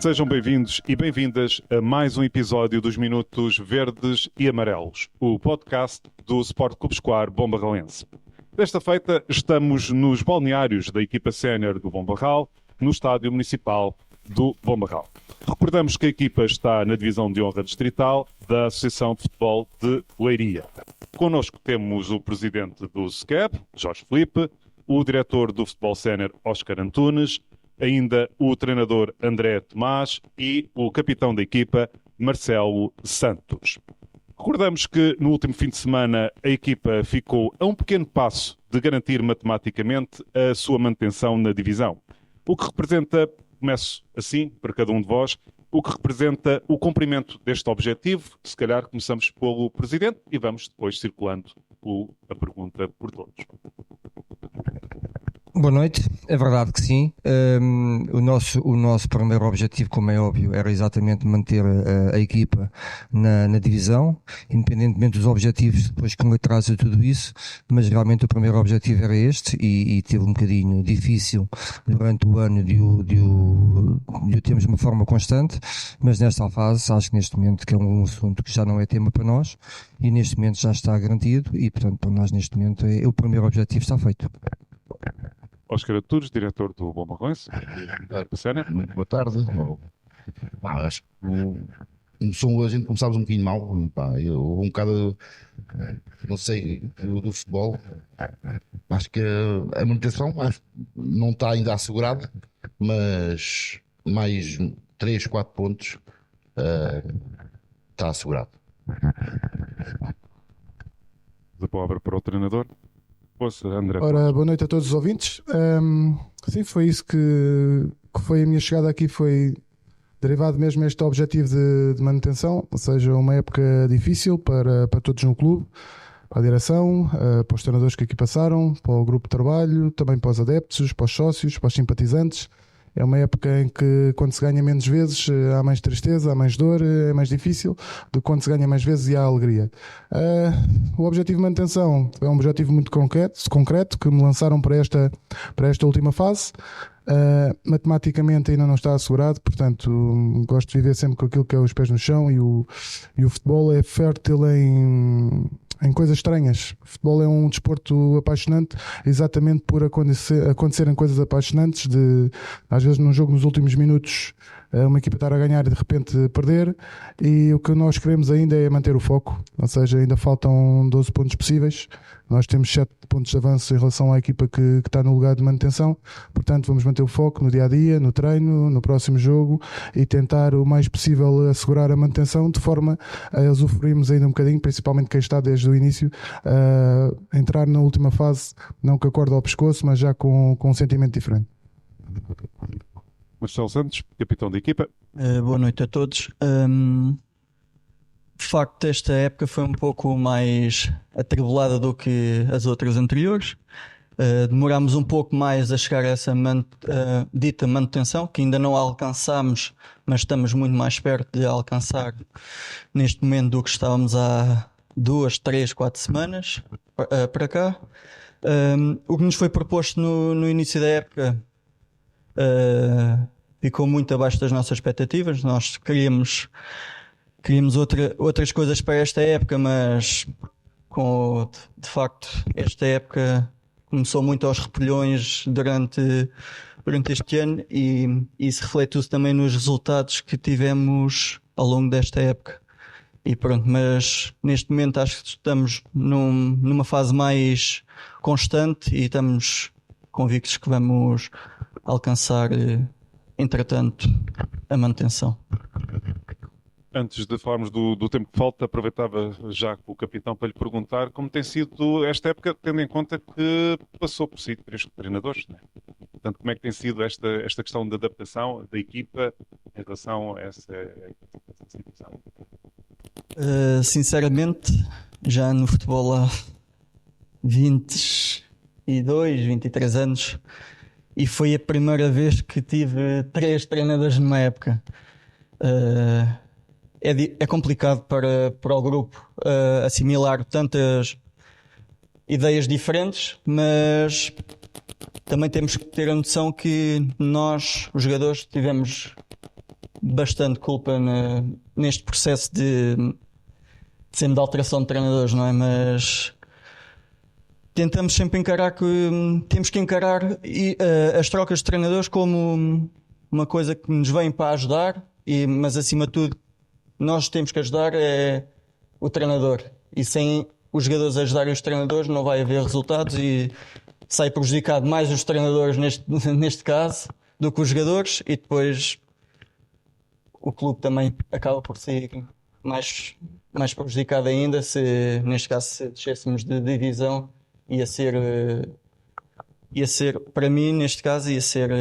Sejam bem-vindos e bem-vindas a mais um episódio dos Minutos Verdes e Amarelos, o podcast do Sport Clube Escoar Bombarralense. Desta feita, estamos nos balneários da equipa sénior do Bombarral, no Estádio Municipal do Bombarral. Recordamos que a equipa está na divisão de honra distrital da Associação de Futebol de Leiria. Connosco temos o presidente do SCEB, Jorge Filipe, o diretor do futebol sénior, Óscar Antunes, ainda o treinador André Tomás e o capitão da equipa, Marcelo Santos. Recordamos que no último fim de semana a equipa ficou a um pequeno passo de garantir matematicamente a sua manutenção na divisão. O que representa, começo assim para cada um de vós, o que representa o cumprimento deste objetivo. Se calhar começamos pelo presidente e vamos depois circulando a pergunta por todos. Boa noite, é verdade que sim. O nosso primeiro objetivo, como é óbvio, era exatamente manter a equipa na divisão, independentemente dos objetivos depois que me traz a tudo isso, mas realmente o primeiro objetivo era este e teve um bocadinho difícil durante o ano de o termos de uma forma constante, mas nesta fase acho que neste momento que é um assunto que já não é tema para nós e neste momento já está garantido e portanto para nós neste momento o primeiro objetivo está feito. Óscar Antunes, diretor do Bombarralense. Muito boa tarde. Acho que a gente começámos um bocadinho mal. Houve um bocado, não sei, do futebol. Acho que a manutenção não está ainda assegurada, mas mais 3, 4 pontos está assegurado. A palavra para o treinador. André. Ora, boa noite a todos os ouvintes. Sim, foi isso que foi a minha chegada aqui, foi derivado mesmo deste objetivo de manutenção, ou seja, uma época difícil para todos no clube, para a direção, para os treinadores que aqui passaram, para o grupo de trabalho, também para os adeptos, para os sócios, para os simpatizantes. É uma época em que quando se ganha menos vezes há mais tristeza, há mais dor, é mais difícil do que quando se ganha mais vezes e há alegria. O objetivo de manutenção é um objetivo muito concreto que me lançaram para esta última fase. Matematicamente ainda não está assegurado, portanto gosto de viver sempre com aquilo que é os pés no chão e o futebol é fértil em coisas estranhas. O futebol é um desporto apaixonante exatamente por acontecerem coisas apaixonantes, de às vezes num jogo nos últimos minutos uma equipa estar a ganhar e de repente perder, e o que nós queremos ainda é manter o foco, ou seja, ainda faltam 12 pontos possíveis, nós temos 7 pontos de avanço em relação à equipa que está no lugar de manutenção, portanto vamos manter o foco no dia-a-dia, no treino, no próximo jogo e tentar o mais possível assegurar a manutenção de forma a usufruirmos ainda um bocadinho, principalmente quem está desde o início, a entrar na última fase, não com a corda ao pescoço, mas já com um sentimento diferente. Marcelo Santos, capitão da equipa. Boa noite a todos. De facto, esta época foi um pouco mais atribulada do que as outras anteriores. Demorámos um pouco mais a chegar a essa dita manutenção, que ainda não alcançámos, mas estamos muito mais perto de alcançar neste momento do que estávamos há 2, 3, 4 semanas para cá. O que nos foi proposto no início da época ficou muito abaixo das nossas expectativas. Nós queríamos outras coisas para esta época, mas de facto esta época começou muito aos repelhões durante este ano e isso refletiu-se também nos resultados que tivemos ao longo desta época. E pronto, mas neste momento acho que estamos numa fase mais constante e estamos convictos que vamos alcançar, entretanto, a manutenção. Antes de falarmos do tempo que falta, aproveitava já o capitão para lhe perguntar como tem sido esta época, tendo em conta que passou por si 3 treinadores, né? Portanto, como é que tem sido esta questão de adaptação da equipa em relação a essa situação? Sinceramente, já no futebol há 22, 23 anos e foi a primeira vez que tive 3 treinadores numa época. É complicado para o grupo assimilar tantas ideias diferentes, mas também temos que ter a noção que nós, os jogadores, tivemos bastante culpa neste processo de sempre de alteração de treinadores, não é? Mas tentamos sempre encarar que temos que encarar as trocas de treinadores como uma coisa que nos vem para ajudar, mas acima de tudo nós temos que ajudar é o treinador, e sem os jogadores ajudarem os treinadores não vai haver resultados, e sai prejudicado mais os treinadores neste caso do que os jogadores, e depois o clube também acaba por ser mais prejudicado ainda se neste caso se descêssemos de divisão. Ia ser, para mim, neste caso, ia ser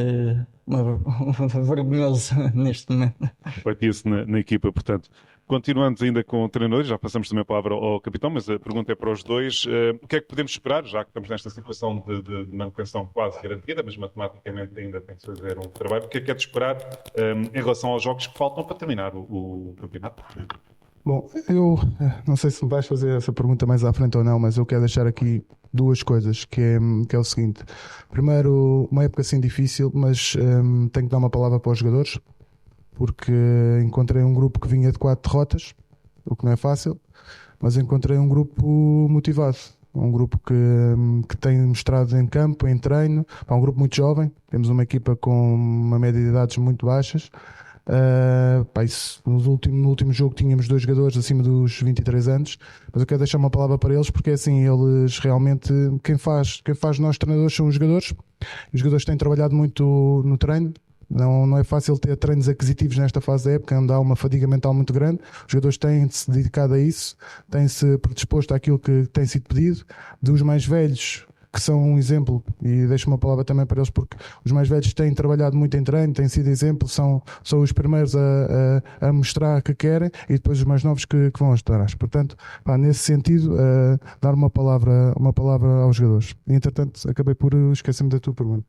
vergonhoso neste momento. Partia-se na equipa, portanto. Continuando ainda com treinadores, já passamos também a palavra ao capitão, mas a pergunta é para os dois. O que é que podemos esperar, já que estamos nesta situação de manutenção quase garantida, mas matematicamente ainda tem que fazer um trabalho, o que é de esperar em relação aos jogos que faltam para terminar o campeonato? Bom, eu não sei se me vais fazer essa pergunta mais à frente ou não, mas eu quero deixar aqui duas coisas, que é o seguinte. Primeiro, uma época assim difícil, mas tenho que dar uma palavra para os jogadores, porque encontrei um grupo que vinha de 4 derrotas, o que não é fácil, mas encontrei um grupo motivado, um grupo que tem mostrado em campo, em treino, um grupo muito jovem, temos uma equipa com uma média de idades muito baixas. No último jogo tínhamos 2 jogadores acima dos 23 anos, mas eu quero deixar uma palavra para eles, porque assim, eles realmente, quem faz nós treinadores são os jogadores. Os jogadores têm trabalhado muito no treino. Não é fácil ter treinos aquisitivos nesta fase da época, onde há uma fadiga mental muito grande. Os jogadores têm-se dedicado a isso, têm-se predisposto àquilo que tem sido pedido. Dos mais velhos, que são um exemplo, e deixo uma palavra também para eles, porque os mais velhos têm trabalhado muito em treino, têm sido exemplo, são os primeiros a mostrar que querem, e depois os mais novos que vão atrás. Portanto, nesse sentido, dar uma palavra aos jogadores. E, entretanto, acabei por esquecer-me da tua pergunta.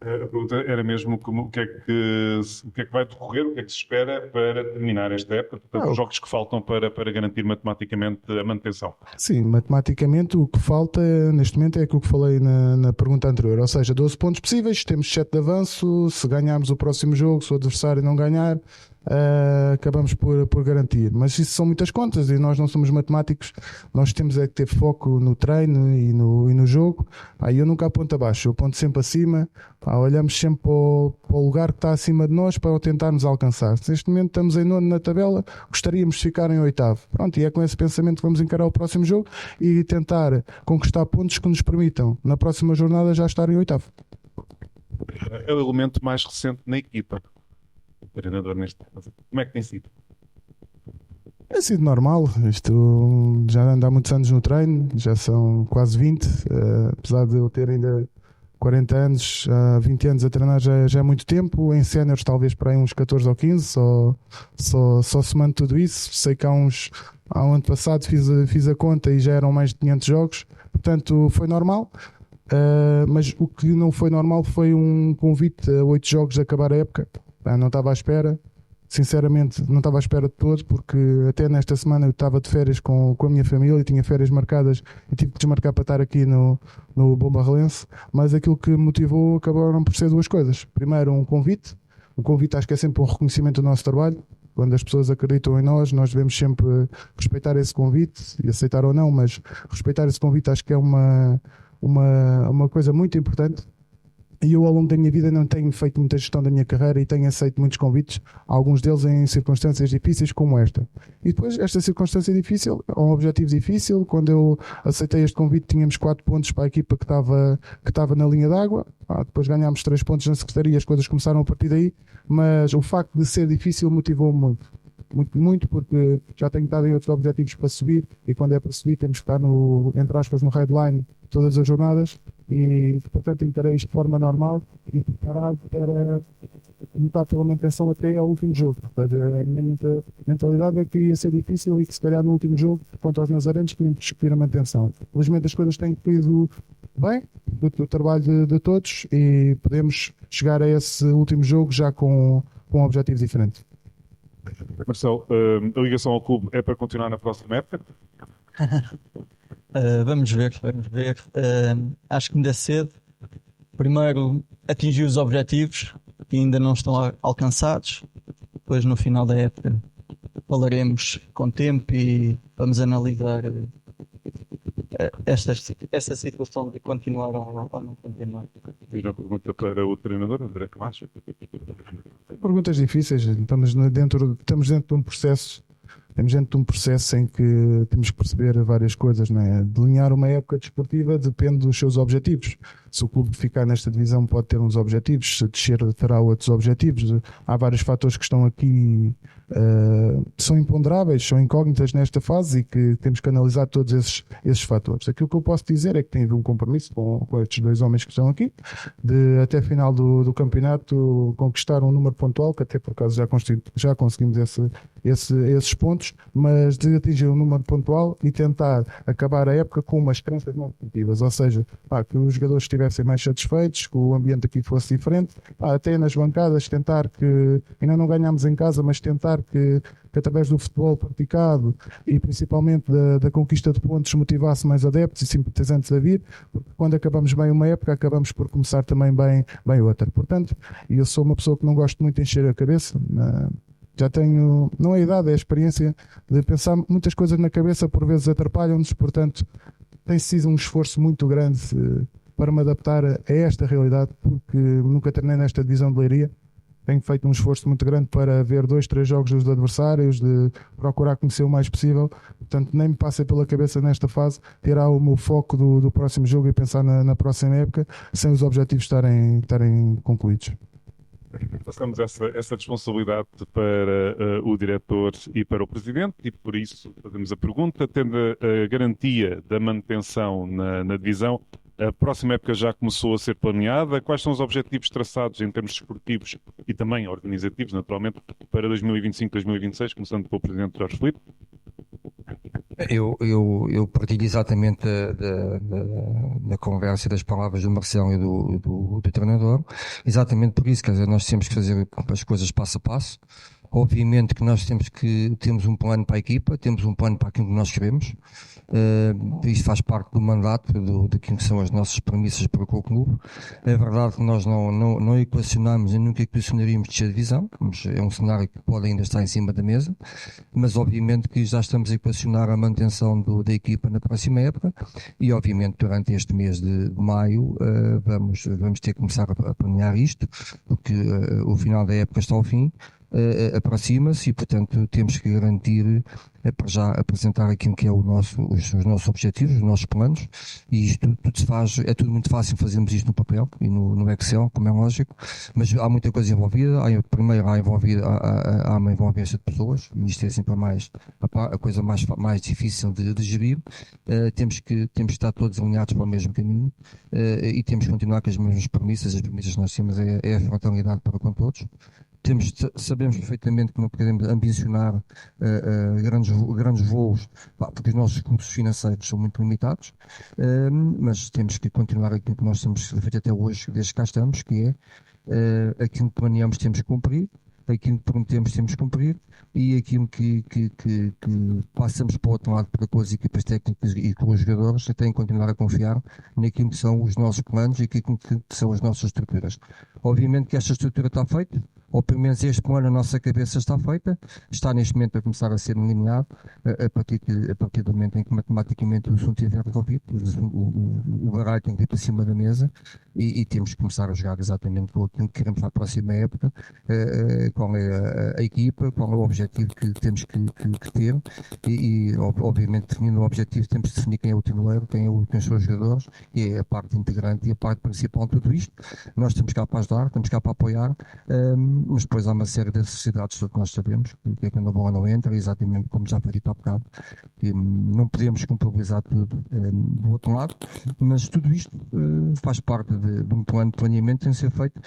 A pergunta era mesmo o que é que vai decorrer, o que é que se espera para terminar esta época, portanto, os jogos que faltam para garantir matematicamente a manutenção. Sim, matematicamente o que falta neste momento é aquilo que falei na pergunta anterior, ou seja, 12 pontos possíveis, temos 7 de avanço, se ganharmos o próximo jogo, se o adversário não ganhar, acabamos por garantir. Mas isso são muitas contas e nós não somos matemáticos, nós temos é que ter foco no treino e no jogo. Eu nunca aponto abaixo, eu aponto sempre acima, olhamos sempre para o lugar que está acima de nós para tentarmos alcançar. Neste momento estamos em 9º na tabela, gostaríamos de ficar em 8º. Pronto, e é com esse pensamento que vamos encarar o próximo jogo e tentar conquistar pontos que nos permitam na próxima jornada já estar em 8º. É o elemento mais recente na equipa. O treinador neste caso. Como é que tem sido? É sido normal, isto já anda há muitos anos no treino, já são quase 20, apesar de eu ter ainda 40 anos, há 20 anos a treinar já é muito tempo, em séniores talvez para aí uns 14 ou 15, só somando tudo isso. Sei que há um ano passado fiz a conta e já eram mais de 500 jogos, portanto foi normal. Mas o que não foi normal foi um convite a 8 jogos de acabar a época. Não estava à espera, sinceramente não estava à espera de todo, porque até nesta semana eu estava de férias com a minha família e tinha férias marcadas e tive que desmarcar para estar aqui no Bombarrelense, mas aquilo que me motivou acabaram por ser 2 coisas. Primeiro, um convite acho que é sempre um reconhecimento do nosso trabalho. Quando as pessoas acreditam em nós devemos sempre respeitar esse convite, e aceitar ou não, mas respeitar esse convite acho que é uma coisa muito importante. E eu ao longo da minha vida não tenho feito muita gestão da minha carreira e tenho aceito muitos convites, alguns deles em circunstâncias difíceis como esta. E depois esta circunstância difícil, um objetivo difícil, quando eu aceitei este convite tínhamos 4 pontos para a equipa que estava na linha d'água, depois ganhámos 3 pontos na secretaria e as coisas começaram a partir daí, mas o facto de ser difícil motivou-me muito. Muito, porque já tenho estado em outros objetivos para subir e quando é para subir temos que estar entre aspas no headline todas as jornadas e portanto encarei isto de forma normal e preparado para lutar pela manutenção até ao último jogo. A minha mentalidade é que ia ser difícil e que se calhar no último jogo contra os Nazarenos tínhamos que discutir a manutenção. Felizmente as coisas têm corrido bem, do trabalho de todos, e podemos chegar a esse último jogo já com um objetivo diferente. Marcelo, a ligação ao clube é para continuar na próxima época? Vamos ver. Acho que ainda é cedo. Primeiro, atingir os objetivos que ainda não estão alcançados. depois no final da época falaremos com tempo e vamos analisar esta situação de continuar ou não continuar. Fiz uma pergunta para o treinador, André Camacho. Perguntas difíceis. Estamos dentro de um processo. Estamos dentro de um processo em que temos que perceber várias coisas, não é? Delinear uma época desportiva depende dos seus objetivos. Se o clube ficar nesta divisão pode ter uns objetivos, se descer terá outros objetivos. Há vários fatores que estão aqui, são imponderáveis, são incógnitas nesta fase e que temos que analisar todos esses fatores. Aquilo que eu posso dizer é que tem havido um compromisso com estes dois homens que estão aqui, de até final do campeonato conquistar um número pontual, que até por acaso já conseguimos esses pontos, mas de atingir um número pontual e tentar acabar a época com umas esperanças não positivas, ou seja, que os jogadores estivessem mais satisfeitos, que o ambiente aqui fosse diferente, até nas bancadas tentar que, ainda não ganhámos em casa, mas tentar que através do futebol praticado e principalmente da conquista de pontos motivasse mais adeptos e simpatizantes a vir, porque quando acabamos bem uma época, acabamos por começar também bem outra. Portanto, eu sou uma pessoa que não gosto muito de encher a cabeça, já tenho, não é a idade, é a experiência de pensar muitas coisas na cabeça, por vezes atrapalham-nos, portanto tem sido um esforço muito grande para me adaptar a esta realidade, porque nunca treinei nesta divisão de Leiria. Tenho feito um esforço muito grande para ver 2, 3 jogos dos adversários, de procurar conhecer o mais possível, portanto nem me passa pela cabeça nesta fase tirar o meu foco do próximo jogo e pensar na próxima época, sem os objetivos estarem concluídos. Passamos essa responsabilidade para o diretor e para o presidente e por isso fazemos a pergunta, tendo a garantia da manutenção na divisão, a próxima época já começou a ser planeada. Quais são os objetivos traçados em termos desportivos e também organizativos, naturalmente, para 2025-2026, começando pelo presidente Jorge Filipe? Eu partilho exatamente da conversa e das palavras do Marcelo e do treinador, exatamente por isso, quer dizer, nós temos que fazer as coisas passo a passo. Obviamente que nós temos um plano para a equipa, temos um plano para aquilo que nós queremos. Isso faz parte do mandato daquilo que são as nossas premissas para o clube. É verdade que nós não equacionamos e nunca equacionaríamos descer a divisão, mas é um cenário que pode ainda estar em cima da mesa, mas obviamente que já estamos a equacionar a manutenção da equipa na próxima época e obviamente durante este mês de maio vamos ter que começar a planear isto, porque o final da época está ao fim. Aproxima-se e, portanto, temos que garantir para já apresentar aquilo que é os nossos objetivos, os nossos planos, e isto tudo se faz, é tudo muito fácil fazermos isto no papel e no Excel, como é lógico, mas há muita coisa envolvida. Primeiro há uma envolvência de pessoas, e isto é sempre a coisa mais difícil de gerir. Temos que estar todos alinhados para o mesmo caminho e temos que continuar com as mesmas premissas. As premissas que nós temos é a frontalidade para com todos. Sabemos perfeitamente que não podemos ambicionar grandes voos, porque os nossos recursos financeiros são muito limitados, mas temos que continuar aquilo que nós temos feito até hoje, desde que cá estamos, que é aquilo que planeamos temos que cumprir, aquilo que prometemos temos que cumprir e aquilo que passamos para o outro lado para com as equipas técnicas e com os jogadores, têm que continuar a confiar naquilo que são os nossos planos e aquilo que são as nossas estruturas. Obviamente que esta estrutura está feita, ou pelo menos este plano, a nossa cabeça está feita, está neste momento a começar a ser delineado, a partir do momento em que matematicamente o assunto estiver resolvido, o baralho tem que ir para cima da mesa e temos que começar a jogar exatamente com aquilo que queremos para a próxima época, qual é a equipa, qual é o objetivo que temos que ter e obviamente definindo o objetivo temos que definir quem é o treinador, quem são os jogadores, e é a parte integrante e a parte principal de tudo isto. Nós estamos cá para ajudar, estamos cá para apoiar, mas depois há uma série de necessidades que nós sabemos, que é quando a bola não entra, exatamente como já foi dito há bocado, que não podemos compatibilizar tudo do outro lado, mas tudo isto faz parte de um plano de planeamento que tem que ser feito,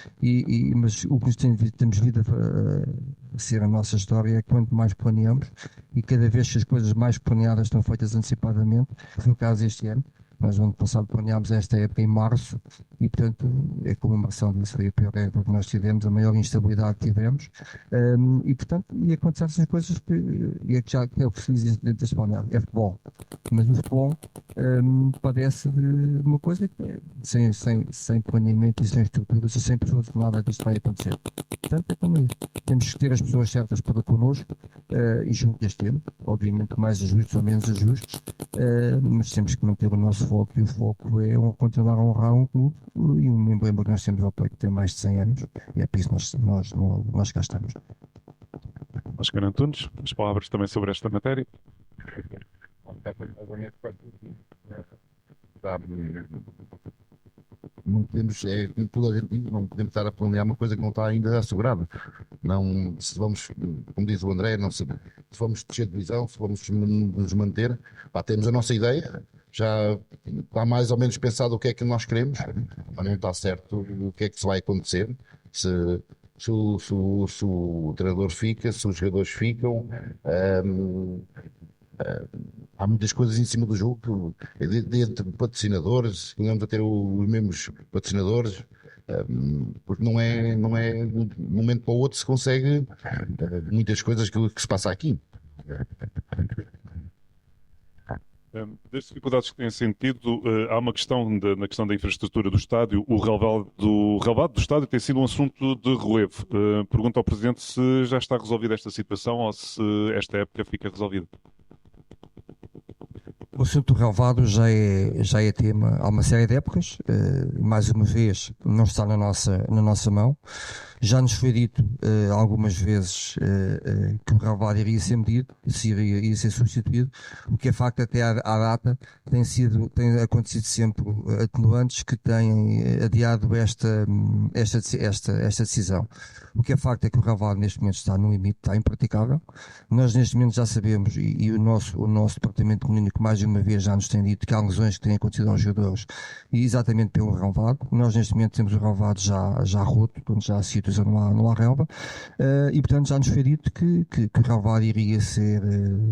mas o que nos temos vindo a ser a nossa história é que quanto mais planeamos, e cada vez que as coisas mais planeadas estão feitas antecipadamente, foi o caso este ano, Nós no ano passado planeámos esta época em março e, portanto, é como o Marcelo disse, foi a pior época que nós tivemos, a maior instabilidade que tivemos e, portanto, e aconteceram essas coisas que já que é o que se diz dentro deste balneário, é futebol. Mas o futebol padece de uma coisa que é sem planeamento e sem estruturas e sem pessoas, nada disto vai acontecer. Portanto, é como isso. Temos que ter as pessoas certas para connosco e junto deste tempo, obviamente mais ajustes ou menos ajustes, mas temos que manter o nosso foco e o foco é continuar a honrar um clube e um emblema que nós temos ao peito que tem mais de 100 anos e é por isso que nós cá estamos. Oscar Antunes, as palavras também sobre esta matéria. Não podemos, como toda a gente diz, não podemos estar a planear uma coisa que não está ainda assegurada. Não, se vamos, como diz o André, não se vamos descer de divisão, se vamos nos manter, temos a nossa ideia, já está mais ou menos pensado o que é que nós queremos, mas não está certo o que é que se vai acontecer, se o treinador fica, se os jogadores ficam. Há muitas coisas em cima do jogo, entre patrocinadores, continuamos a ter os mesmos patrocinadores, porque não é de um momento para o outro se consegue muitas coisas que se passa aqui. Das dificuldades que têm sentido, há uma questão na questão da infraestrutura do estádio. O relvado do estádio tem sido um assunto de relevo. Pergunto ao Presidente se já está resolvida esta situação ou se esta época fica resolvida. O assunto do relvado já é tema há uma série de épocas, mais uma vez não está na nossa mão. Já nos foi dito algumas vezes que o relvado iria ser medido, se iria ser substituído, o que é facto até à data tem acontecido sempre atenuantes que têm adiado esta decisão. O que é facto é que o relvado neste momento está no limite, está impraticável. Nós neste momento já sabemos, e o nosso departamento clínico mais de uma vez já nos tem dito que há lesões que têm acontecido aos jogadores e exatamente pelo relvado. Nós neste momento temos o relvado já roto, portanto já há sítios onde não há relva, e portanto já nos foi dito que o relvado iria ser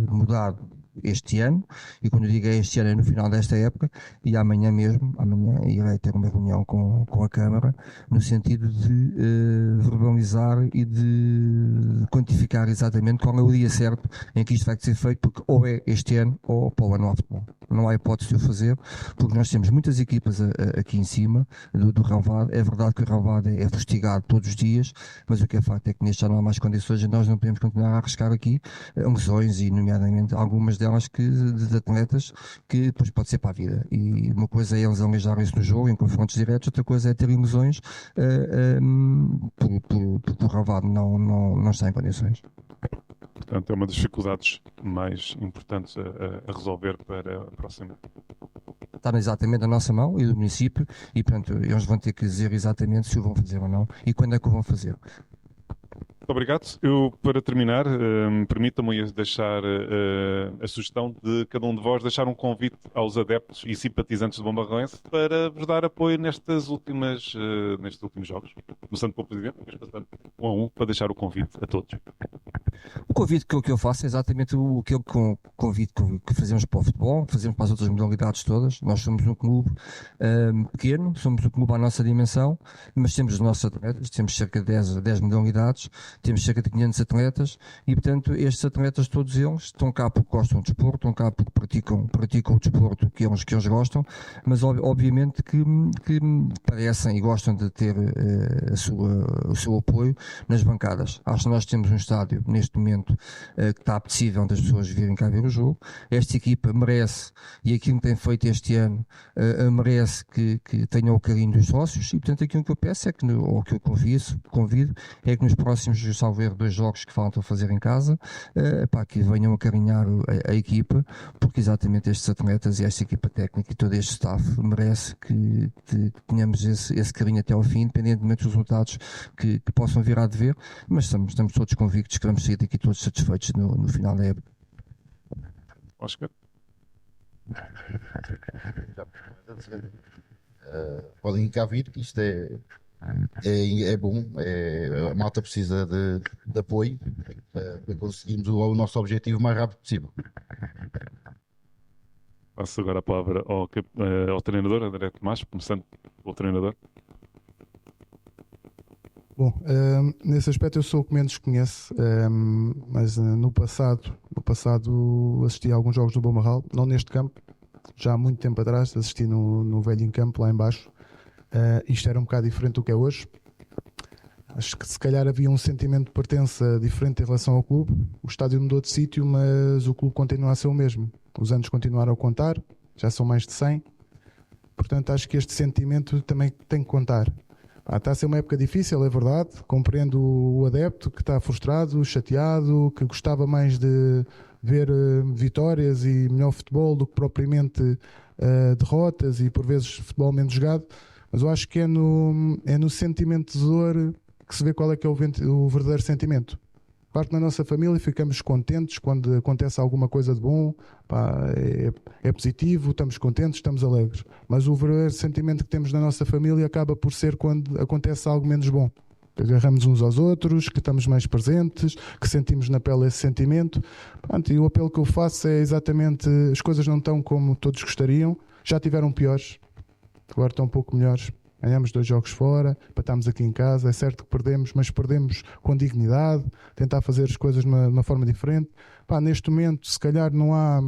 mudado este ano, e quando eu digo este ano é no final desta época, e amanhã irei ter uma reunião com a Câmara no sentido de verbalizar e de quantificar exatamente qual é o dia certo em que isto vai ser feito, porque ou é este ano ou para o ano futebol. Não há hipótese de o fazer, porque nós temos muitas equipas aqui em cima do relvado. É verdade que o relvado é fustigado todos os dias, mas o que é facto é que neste já não há mais condições e nós não podemos continuar a arriscar aqui lesões e nomeadamente algumas delas de atletas que depois pode ser para a vida. E uma coisa é eles aleijarem-se no jogo em confrontos diretos, outra coisa é terem lesões porque o relvado não está em condições. Portanto, é uma das dificuldades mais importantes a resolver para a próxima. Está exatamente na nossa mão e do município e, portanto, eles vão ter que dizer exatamente se o vão fazer ou não e quando é que o vão fazer. Muito obrigado. Eu, para terminar, permitam-me deixar a sugestão de cada um de vós deixar um convite aos adeptos e simpatizantes do Bombarroense para vos dar apoio nestes últimos jogos. Começando pelo Presidente, mas passando 1-1 para deixar o convite a todos. O convite que eu faço é exatamente aquele convite que fazemos para o futebol, fazemos para as outras modalidades todas. Nós somos um clube pequeno, somos um clube à nossa dimensão, mas temos os nossos atletas, temos cerca de 10 modalidades, temos cerca de 500 atletas e, portanto, estes atletas, todos eles, estão cá porque gostam de desporto, estão cá porque praticam o desporto que eles gostam, mas obviamente que parecem e gostam de ter o seu apoio nas bancadas. Acho que nós temos um estádio, neste momento, que está apetecível das pessoas virem cá ver o jogo. Esta equipa merece, e aquilo que tem feito este ano, merece que tenha o carinho dos sócios e, portanto, aquilo que eu peço é que, ou que eu convido, é que nos próximos, salvo erro, 2 jogos que faltam fazer em casa, que venham acarinhar a equipa, porque exatamente estes atletas e esta equipa técnica e todo este staff merece que tenhamos esse carinho até ao fim, independentemente dos resultados que possam vir a dever, mas estamos todos convictos que vamos sair daqui todos satisfeitos no final da época. Oscar? Podem cá vir, que isto é bom, a malta precisa de apoio para conseguirmos o nosso objetivo o mais rápido possível. passo agora a palavra ao treinador, André Tomás, começando pelo treinador. Bom, nesse aspecto eu sou o que menos conheço, mas no passado assisti a alguns jogos do Bombarral, não neste campo, já há muito tempo atrás, assisti no velho campo lá em baixo. Isto era um bocado diferente do que é hoje. Acho que se calhar havia um sentimento de pertença diferente em relação ao clube. O estádio mudou de sítio, mas o clube continua a ser o mesmo. Os anos continuaram a contar, já são mais de 100. Portanto, acho que este sentimento também tem que contar. Está a ser uma época difícil, é verdade. Compreendo o adepto que está frustrado, chateado, que gostava mais de ver vitórias e melhor futebol do que propriamente derrotas e por vezes futebol menos jogado. Mas eu acho que é no sentimento de dor que se vê qual é que é o verdadeiro sentimento. Claro que na nossa família ficamos contentes quando acontece alguma coisa de bom, é positivo, estamos contentes, estamos alegres. Mas o verdadeiro sentimento que temos na nossa família acaba por ser quando acontece algo menos bom. Que agarramos uns aos outros, que estamos mais presentes, que sentimos na pele esse sentimento. Pronto, e o apelo que eu faço é exatamente: as coisas não estão como todos gostariam, já tiveram piores, agora estão um pouco melhores. Ganhamos 2 jogos fora, empatámos aqui em casa. É certo que perdemos, mas perdemos com dignidade, tentar fazer as coisas de uma forma diferente. Neste momento, se calhar não há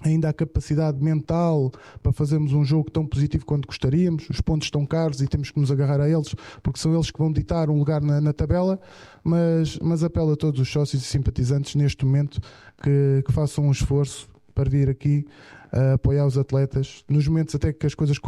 ainda a capacidade mental para fazermos um jogo tão positivo quanto gostaríamos. Os pontos estão caros e temos que nos agarrar a eles, porque são eles que vão ditar um lugar na tabela, mas apelo a todos os sócios e simpatizantes neste momento que façam um esforço para vir aqui apoiar os atletas, nos momentos até que as coisas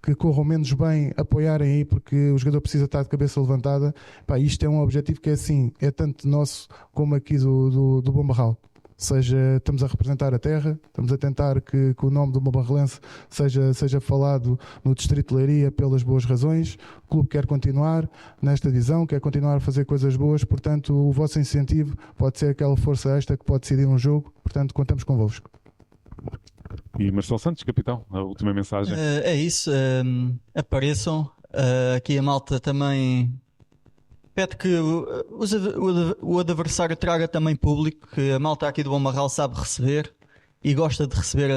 que corram menos bem, apoiarem aí, porque o jogador precisa estar de cabeça levantada. Isto é um objetivo que é assim, é tanto nosso como aqui do Bombarral. Ou seja, estamos a representar a terra, estamos a tentar que o nome do Bombarralense seja falado no Distrito de Leiria pelas boas razões. O clube quer continuar nesta visão, quer continuar a fazer coisas boas, portanto o vosso incentivo pode ser aquela força extra que pode decidir um jogo, portanto contamos convosco. E Marcelo Santos, capitão, a última mensagem. É isso, apareçam. Aqui a malta também pede que o adversário traga também público, que a malta aqui do Bombarral sabe receber e gosta de receber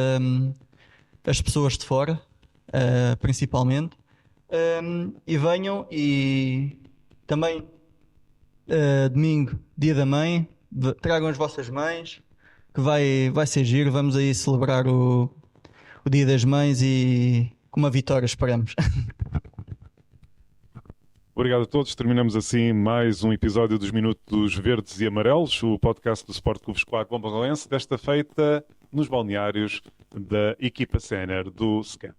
as pessoas de fora, principalmente. E venham, e também domingo, dia da mãe, tragam as vossas mães, que vai ser giro. Vamos aí celebrar o Dia das Mães e com uma vitória, esperamos. Obrigado a todos. Terminamos assim mais um episódio dos Minutos Verdes e Amarelos, o podcast do Sport Clube Escolar Bombarralense, desta feita nos balneários da equipa sénior do SCAP.